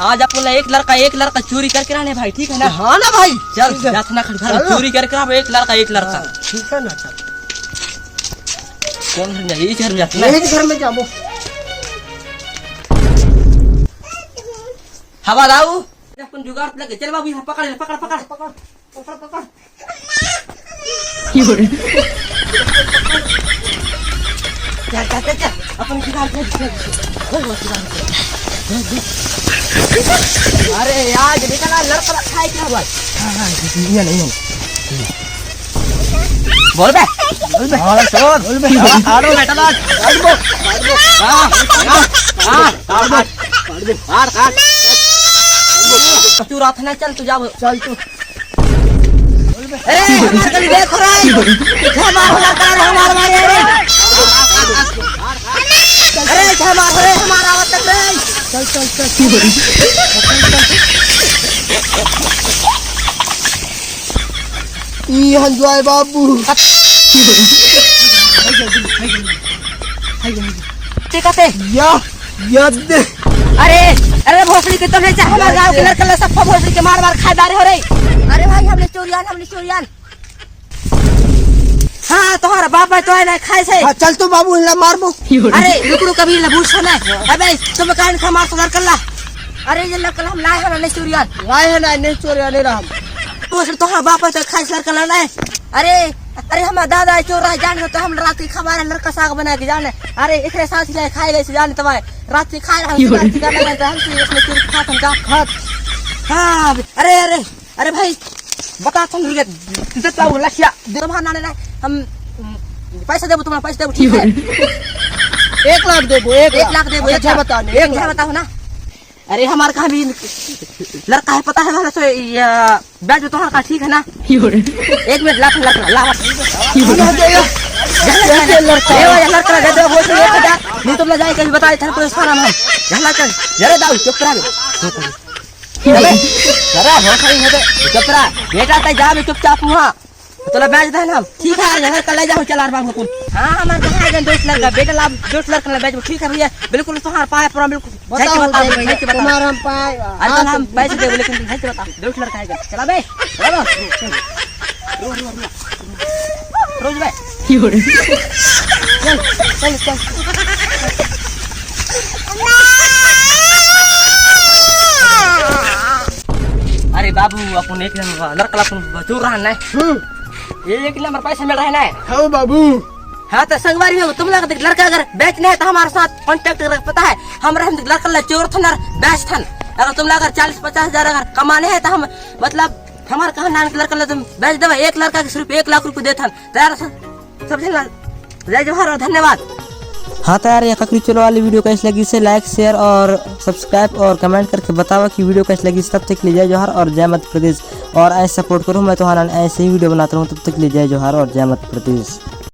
आज अपन एक लड़का चोरी करके रहने भाई, ठीक है ना? हाँ ना भाई, चल जातना घर चोरी करके रहा एक लड़का। ठीक है ना? चल कौन घर में? यही घर में जातना, यही घर में जाओ। हवा दाऊ अपन जुगाड़ लगे। चल बाबू पकड़ पकड़ पकड़ पकड़ पकड़ पकड़। चल अपन जुगाड़ अरे यार निकला लड़का खाए क्या भाई? हाँ ये नहीं बोल बे हाँ चल बोल बे आड़ो बेटा ना काट चुरा था ना। चल तू जा, चल तू। अरे हमार गली देखो रे, हमार मारे अरे हमारा आवत तक रे। चल चल चल ई हंजवाए बाबू ठीक है याद अरे भोसड़ी के तो नहीं चाहे हमारे गांव के लड़का सब भोसड़ी के मार खाए दारे हो रही। अरे भाई हमने चोरियान हाँ तुम्हारा बाप भाई तो है ना खाए से। चल तो बाबू ला मारबो। अरे रुकड़ू कभी ना भूल सुना अबे तुम कान खा मार सुधार कर ला। अरे ये लड़का हम लाए हैं ना चोरियान लाए हैं ना नहीं चोरियान नहीं रहा भोसड़ी तुम्हारा बाप है तो खाए लड़का लाना है। अरे हमारा दादा चोर रहा जाने तो हम रात की खबर लड़का साग बना के जाने। अरे इतने साथ ही खाए गए जाने तुम्हारे रात की खाए हाँ। अरे भाई बता तुम लक्ष्या हम पैसा देबो तुम्हारा पैसा देबो ठीक है? 1 लाख देबो 1 लाख देबो। अच्छा बताओ ना। अरे हमारे कहाँ भी लड़का है पता है वाला तो बैठ जो तुम्हारा ठीक है ना? 1 मिनट लाख नहीं तुम जाए कहीं बताए थे पुलिस थाना में झगड़ा कर जरे दाऊ चुप करा चुप रहा बेटा तय जा चुपचाप वहाँ तो बैच दे ना। ठीक है घर का ले जाओ चला बाबू। हाँ हमारे कहाँ दोस्त लड़का बेटा लाभ दोस्त लड़का बैच ठीक है भैया बिल्कुल तुम्हारा पाए पूरा बिल्कुल तुम्हारा हम पाए। अरे हम पैसे दे लेकिन बता दोस्त लड़का है चला बे रोज बे चल चल अरे बाबू अपन एक लड़का अपन चोर रहा है ये 1 नंबर पैसे मिल रहे हैं। हाँ बाबू हाँ तो संगवारी में तुम लोग लड़का अगर बेचने है तो हमारे साथ कांटेक्ट कर पता है हमारे लड़का चोर था ना बेच था। अगर तुम लोग 40-50 हजार अगर कमाने हैं तो हम मतलब हमारे कहा नाम लड़का तुम बेच देवे। एक लड़का के सिर्फ 1 लाख रुपए देता तैयार समझे ना? जय जोहार और धन्यवाद। हाँ तो यार ककड़ी चलो वाली वीडियो कैसी लगी इसे लाइक शेयर और सब्सक्राइब और कमेंट करके बताओ कि वीडियो कैसी लगी। तब तक के लिए जय जोहार और जय मध्य प्रदेश। और ऐसे सपोर्ट करूँ मैं तो ऐसे ही वीडियो बनाता रहूँ। तब तक के लिए जय जोहार और जय मध्य प्रदेश।